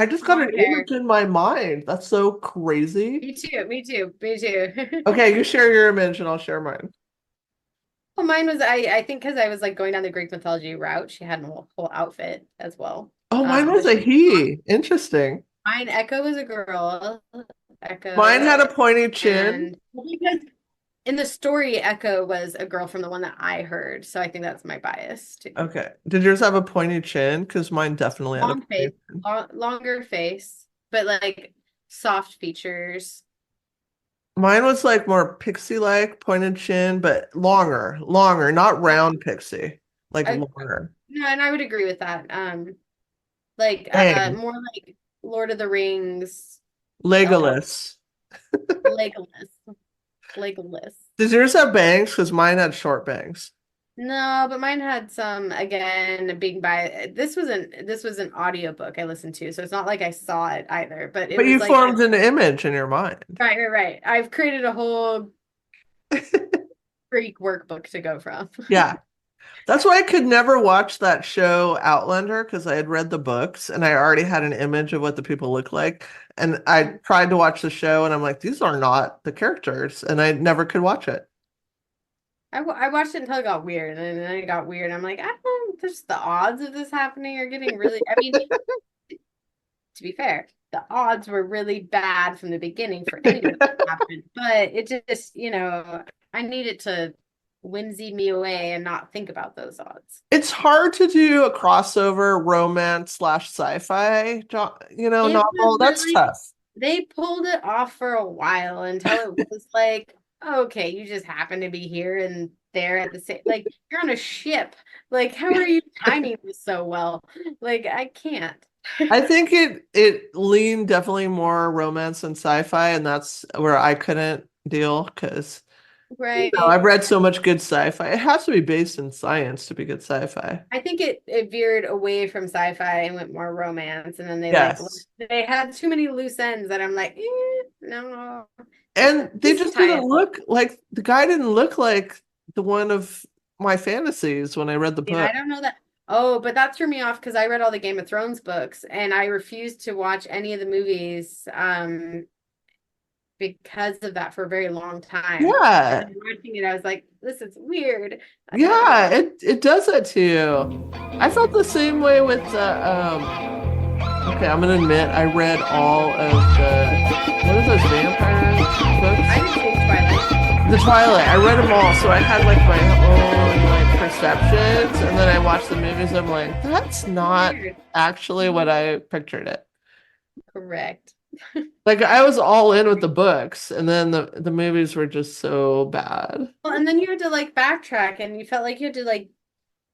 just got an Long image hair. in my mind. That's so crazy. Me too, me too, me too. Okay, you share your image and I'll share mine. Well, mine was I think because I was like going down the Greek mythology route, she had a whole outfit as well. Oh, mine was But a she he. Interesting. mine Echo was a girl, Mine Echo, had a pointy chin. and well, because in the story, Echo was a girl from the one that I heard, so I think that's my bias too. Okay. Did yours have a pointy chin? Because mine definitely had a Long face, pointy chin. longer face, but like soft features. Mine was like more pixie-like, pointed chin, but longer, not round pixie, like I longer. No, and I would agree with that. Like Dang. more like Lord of the Rings elf, Legolas. Legolas, Legolas. Does yours have bangs? Because mine had short bangs. No, but mine had some again being by this was an audiobook I listened to, so it's not like I saw it either, but it But was you like formed an image in your mind. right. I've created a whole Greek workbook to go from. Yeah. That's why I could never watch that show Outlander because I had read the books and I already had an image of what the people look like. And I tried to watch the show and I'm like, these are not the characters. And I never could watch it. I watched it until it got weird, and then it got weird. I'm like, I don't, just the odds of this happening are getting really, I mean, to be fair, the odds were really bad from the beginning for any of it to happen. But it just, I needed to whimsy me away and not think about those odds. It's hard to do a crossover romance slash sci-fi, It was novel. That's really, tough. they pulled it off for a while until it was like, okay, you just happen to be here and there at the same, like you're on a ship. Like, how are you timing this so well? Like, I can't. I think it leaned definitely more romance and sci-fi, and that's where I couldn't deal because Right. I've read so much good sci-fi. It has to be based in science to be good sci-fi. I think it veered away from sci-fi and went more romance, and then Yes. they had too many loose ends that I'm like, no, And they just just tie didn't it. look like the guy didn't look like the one of my fantasies when I read the And book. I don't know that. Oh, but that threw me off because I read all the Game of Thrones books and I refused to watch any of the movies because of that for a very long time. And Yeah. then watching it, I was like, this is weird. I don't know. Yeah, it does that to you. I felt the same way with the okay, I'm gonna admit I read all of the what are those vampire I books? did say Twilight. The Twilight. I read them all, so I had like my own like perceptions, and then I watched the movies. I'm like, that's not Weird. actually what I pictured it. Correct. Like I was all in with the books, and then the movies were just so bad. Well, and then you had to like backtrack and you felt like you had to like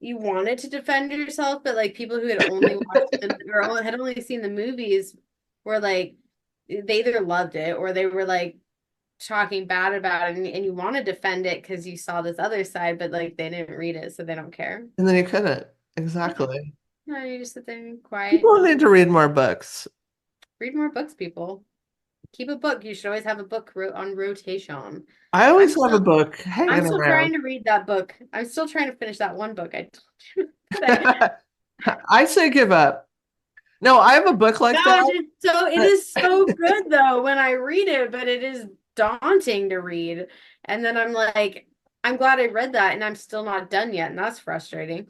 you wanted to defend yourself, but like people who had only watched or had only seen the movies were like they either loved it or they were like talking bad about it, and you want to defend it because you saw this other side, but like they didn't read it, so they don't care. And then you couldn't. Yeah. Exactly. No, you just sit there and quiet. People need to read more books. Read more books, people. Keep a book. You should always have a book on rotation. I I'm always have a still book I'm hanging still around. trying to read that book. I'm still trying to finish that one book I told you today. I say give up. No, I have a book like Gosh, that. it But is so good though when I read it, but it is daunting to read. And then I'm like, I'm glad I read that and I'm still not done yet, and that's frustrating.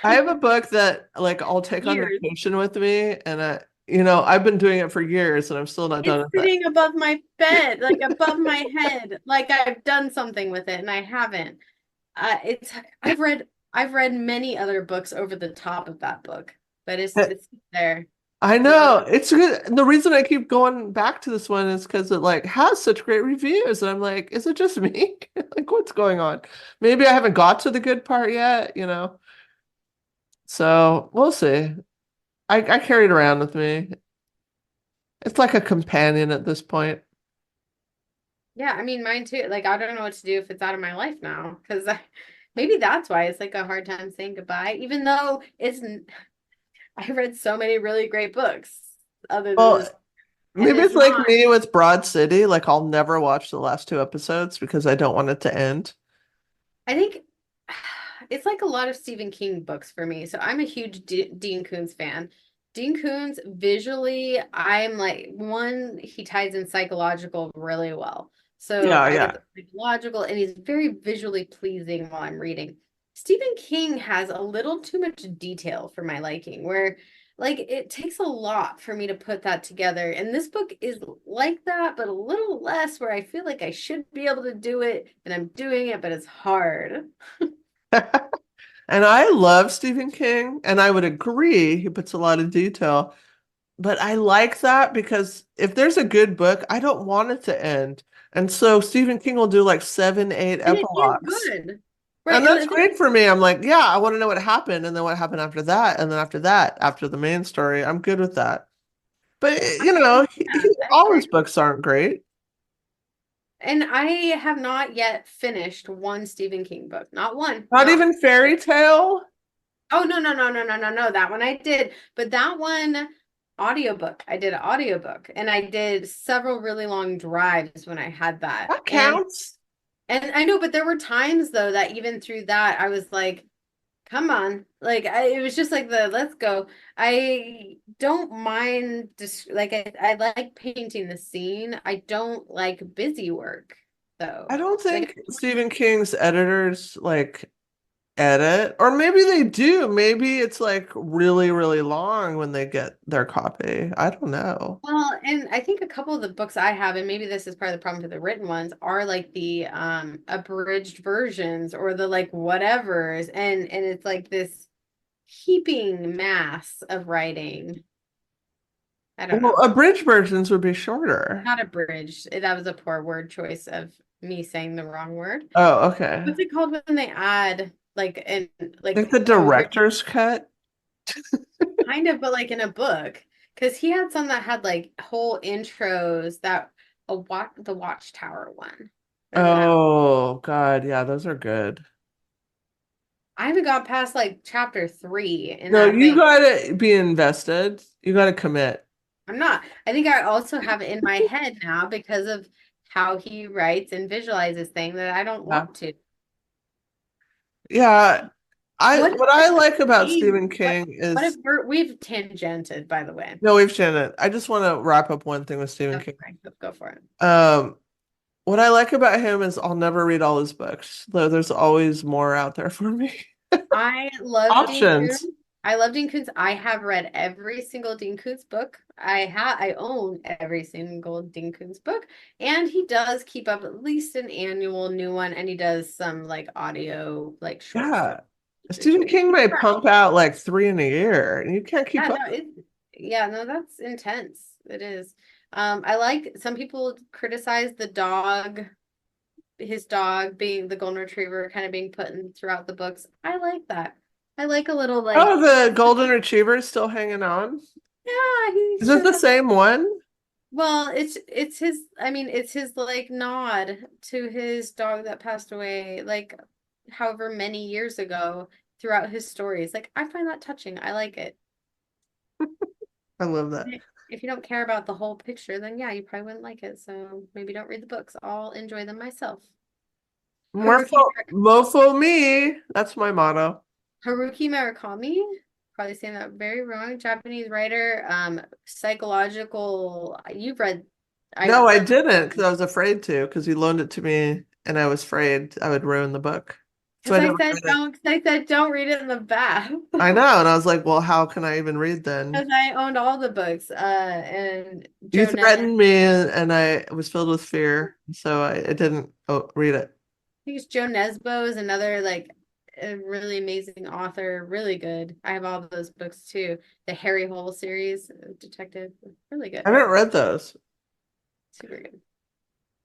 I have a book that like I'll take on Years. vacation with me, and I've been doing it for years, and I'm still not done It's with it. sitting above my bed, like above my head, like I've done something with it and I haven't. It's I've read many other books over the top of that book, but it's there. I know it's good. And the reason I keep going back to this one is because it like has such great reviews, and I'm like, is it just me? Like, what's going on? Maybe I haven't got to the good part yet. So we'll see. I carry it around with me. It's like a companion at this point. Yeah, I mean mine too. Like I don't know what to do if it's out of my life now because maybe that's why it's like a hard time saying goodbye, even though I read so many really great books other than Well, this, and maybe it's it's like not. me with Broad City. Like I'll never watch the last two episodes because I don't want it to end. I think it's like a lot of Stephen King books for me. So I'm a huge Dean Koontz fan. Dean Koontz visually, I'm like one, he ties in psychological really well. So Yeah, I get yeah. the psychological, and he's very visually pleasing while I'm reading. Stephen King has a little too much detail for my liking, where like it takes a lot for me to put that together. And this book is like that, but a little less, where I feel like I should be able to do it and I'm doing it, but it's hard. And I love Stephen King, and I would agree he puts a lot of detail. But I like that because if there's a good book, I don't want it to end. And so Stephen King will do like seven, eight And it is epilogues. good. Right. And that's And great for me. I'm like, yeah, I want to know what happened and then what happened after that. And then after that, after the main story, I'm good with that. But yeah, I all his agree. books aren't great. And I have not yet finished one Stephen King book. Not one. Not Not. even Fairy Tale. Oh, no, no, no, no, no, no, no. That one I did. But that one audiobook, I did an audiobook, and I did several really long drives when I had that. That counts. And I know, but there were times though that even through that I was like, come on. Like it was just like the let's go. I don't mind just like I like painting the scene. I don't like busy work I though. don't Like think Stephen King's editors like edit, or maybe they do. Maybe it's like really, really long when they get their copy. I don't know. well, and I think a couple of the books I have, and maybe this is part of the problem to the written ones, are like the abridged versions or the like whatevers, and it's like this heaping mass of writing. I don't Well, know. abridged versions would be shorter. Not abridged. That was a poor word choice of me saying the wrong word. Oh, okay. What's it called when they add Like like the a written director's cut. kind of, but like in a book? Because he had some that had like whole intros that the Watchtower one. Remember that? Oh, God. Yeah, those are good. I haven't got past like chapter 3 in No, that you thing. gotta be invested. You gotta commit. I'm not. I think I also have it in my head now because of how he writes and visualizes things that I don't Yeah. want to. Yeah. What What I like about age? Stephen King What if is we've tangented, by the way? no, we've Shannon. I just want to wrap up one thing with Stephen Okay, King. let's go for it. Um, what I like about him is I'll never read all his books, though there's always more out there for me. I love Dean Koontz. Options. I love Dean Koontz. I have read every single Dean Koontz book. I own every single Dean Koontz book, and he does keep up at least an annual new one, and he does some like audio like short stories, Yeah. which is Stephen cool. King may pump out like three in a year, and you can't keep Yeah, up. no, yeah, no, that's intense. It is. I like some people criticize the dog, his dog being the golden retriever kind of being put in throughout the books. I like that. I like a little like, Oh, the golden retriever is still hanging on. yeah, he Is it shows the up. same one? Well, it's his, I mean, it's his like nod to his dog that passed away like however many years ago throughout his stories. Like I find that touching. I like it. I love that. If you don't care about the whole picture, then yeah, you probably wouldn't like it. So maybe don't read the books. I'll enjoy them myself. Haruki Mofo me. That's my motto. Haruki Murakami, probably saying that very wrong. Japanese writer, psychological. You've read, I No, I that's didn't because I was afraid to because he loaned it to me and I was afraid I would ruin the book. So because I I never said read it. don't. Because I said don't read it in the bath. I know. And I was like, well, how can I even read then? Because I owned all the books. And You Joe Ned, I threatened me and I was filled with fear. So I didn't read it. think it's Joe Nesbo is another like a really amazing author. Really good. I have all those books too. The Harry Hole series, detective, really I good. haven't read those. Super good.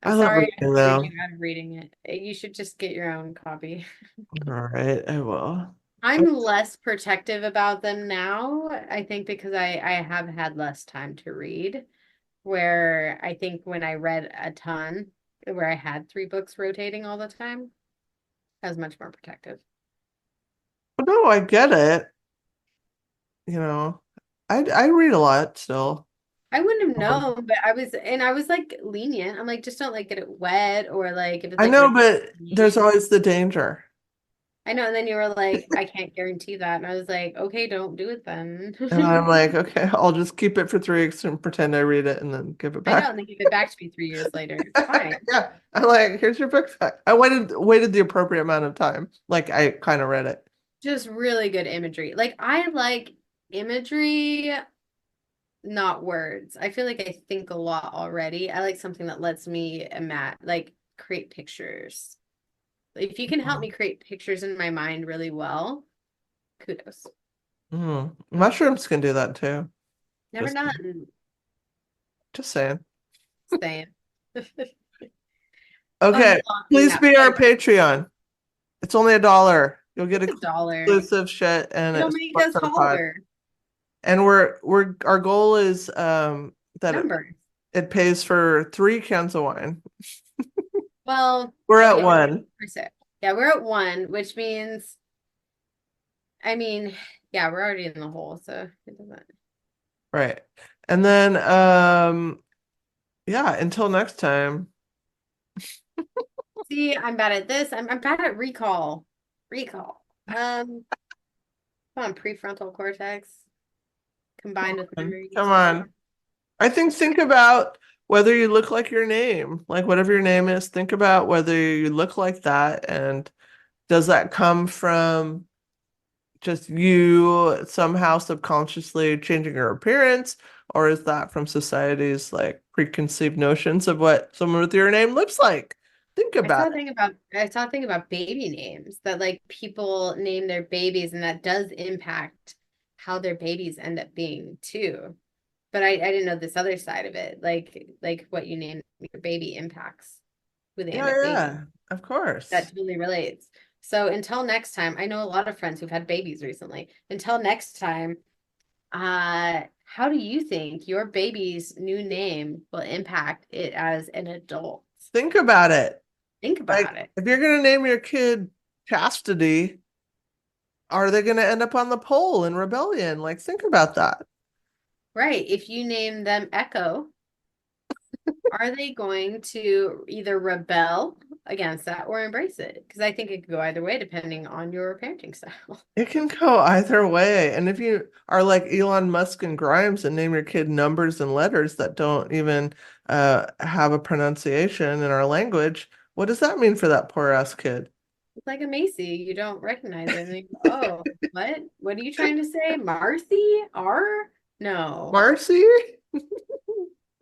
I'm I love sorry I reading talked though. you out of reading it. You should just get your own copy. All right, I will. I'm less protective about them now, I think because I have had less time to read, where I think when I read a ton, where I had three books rotating all the time, I was much more protective. No, I get it. You know, I read a lot still. I wouldn't have Um, known, but I was like lenient. I'm like, just don't like get it wet or like if it's I like know, but there's rickety. always the danger. I know, and then you were like, I can't guarantee that. And I was like, okay, don't do it then. And I'm like, okay, I'll just keep it for 3 weeks and pretend I read it and then give it I know, back. and they give it back to me 3 years later. It's fine. Yeah. I'm like, here's your book back. I waited the appropriate amount of time. Like I kind of read it. Just really good imagery. Like I like imagery, not words. I feel like I think a lot already. I like something that lets me like create pictures. If you can help me create pictures in my mind really well, kudos. Mushrooms can do that too. Never Just done. just saying. Saying. Okay, Unlocking please that be our playlist. Patreon. It's only $1. You'll get It's a dollar. exclusive shit and It'll it's make what's us our pod. holler. And we're our goal is that Numbers. it pays for 3 cans of wine. Well, We're oh at yeah, 1. 100%. Yeah, we're at one, which means, I mean, yeah, we're already in the hole, so it doesn't. Right. And then yeah, until next time. See, I'm bad at this. I'm bad at recall. Recall. Come on, prefrontal cortex Come combined with on. memory Come together. on. Think about whether you look like your name, like whatever your name is, think about whether you look like that and does that come from just you somehow subconsciously changing your appearance, or is that from society's like preconceived notions of what someone with your name looks like? Think about it. I saw a thing about baby names that like people name their babies and that does impact how their babies end up being too. But I didn't know this other side of it, like what you name your baby impacts who they end Yeah, up being. yeah, of course. That totally relates. So until next time, I know a lot of friends who've had babies recently. Until next time, how do you think your baby's new name will impact it as an adult? Think about it. Think Like, about it. if you're gonna name your kid Chastity, are they gonna end up on the pole in rebellion? Like, think about that. Right. If you name them Echo, are they going to either rebel against that or embrace it? Because I think it could go either way depending on your parenting style. It can go either way. And if you are like Elon Musk and Grimes and name your kid numbers and letters that don't even have a pronunciation in our language, what does that mean for that poor ass kid? It's like a Macy. You don't recognize it. And you go, oh, what? What are you trying to say? Marcy? R? No. Marcy? I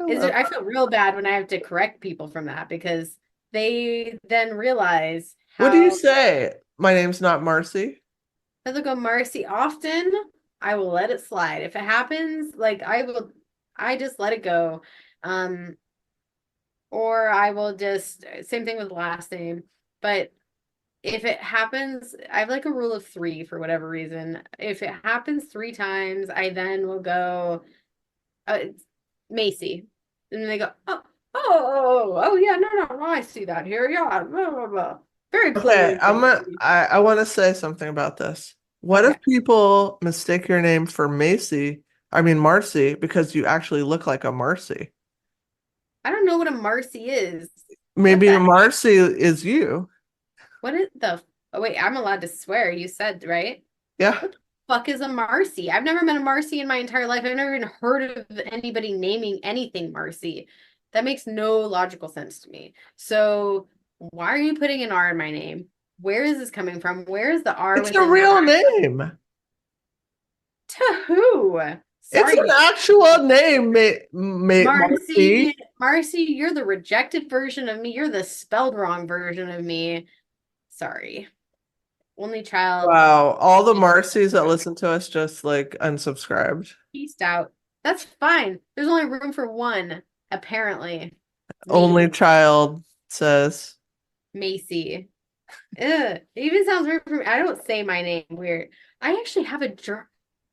Is love it, I that. feel real bad when I have to correct people from that because they then realize What do you how say? My name's not Marcy. if I go Marcy often, I will let it slide. If it happens, like I just let it go. Or I will just same thing with last name. But if it happens, I have like a rule of three for whatever reason. If it happens three times, I then will go, it's Macy. And they go, oh, yeah, no, I see that here. Yeah, blah, blah, blah. Very Okay, clearly Macy. I want to say something about this. What Okay. if people mistake your name for I mean Marcy, because you actually look like a Marcy? I don't know what a Marcy is. What Maybe the, Marcy is you. what is the, oh, wait, I'm allowed to swear, you said, right? Yeah. What the fuck is a Marcy? I've never met a Marcy in my entire life. I've never even heard of anybody naming anything Marcy. That makes no logical sense to me. So why are you putting an R in my name? Where is this coming from? Where is the R It's a within real that? name. To who? It's an Sorry, actual name, Marcy. Marcy. Marcy, you're the rejected version of me. You're the spelled wrong version of me. Sorry. Only child. Wow, all the Marcys that listen to us just like unsubscribed. Peaced out. That's fine. There's only room for one, apparently. Me, Only child says. Macy. Ugh. It even sounds weird for me. I don't say my name weird. I actually have a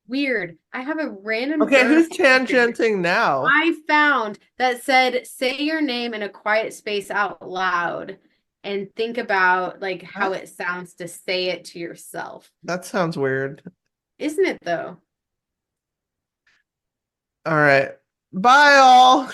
weird. I have a random Okay, journal who's entry tangenting now? I found that said, say your name in a quiet space out loud and think about like how What? it sounds to say it to yourself. That sounds weird. Isn't it though? All right. Bye all.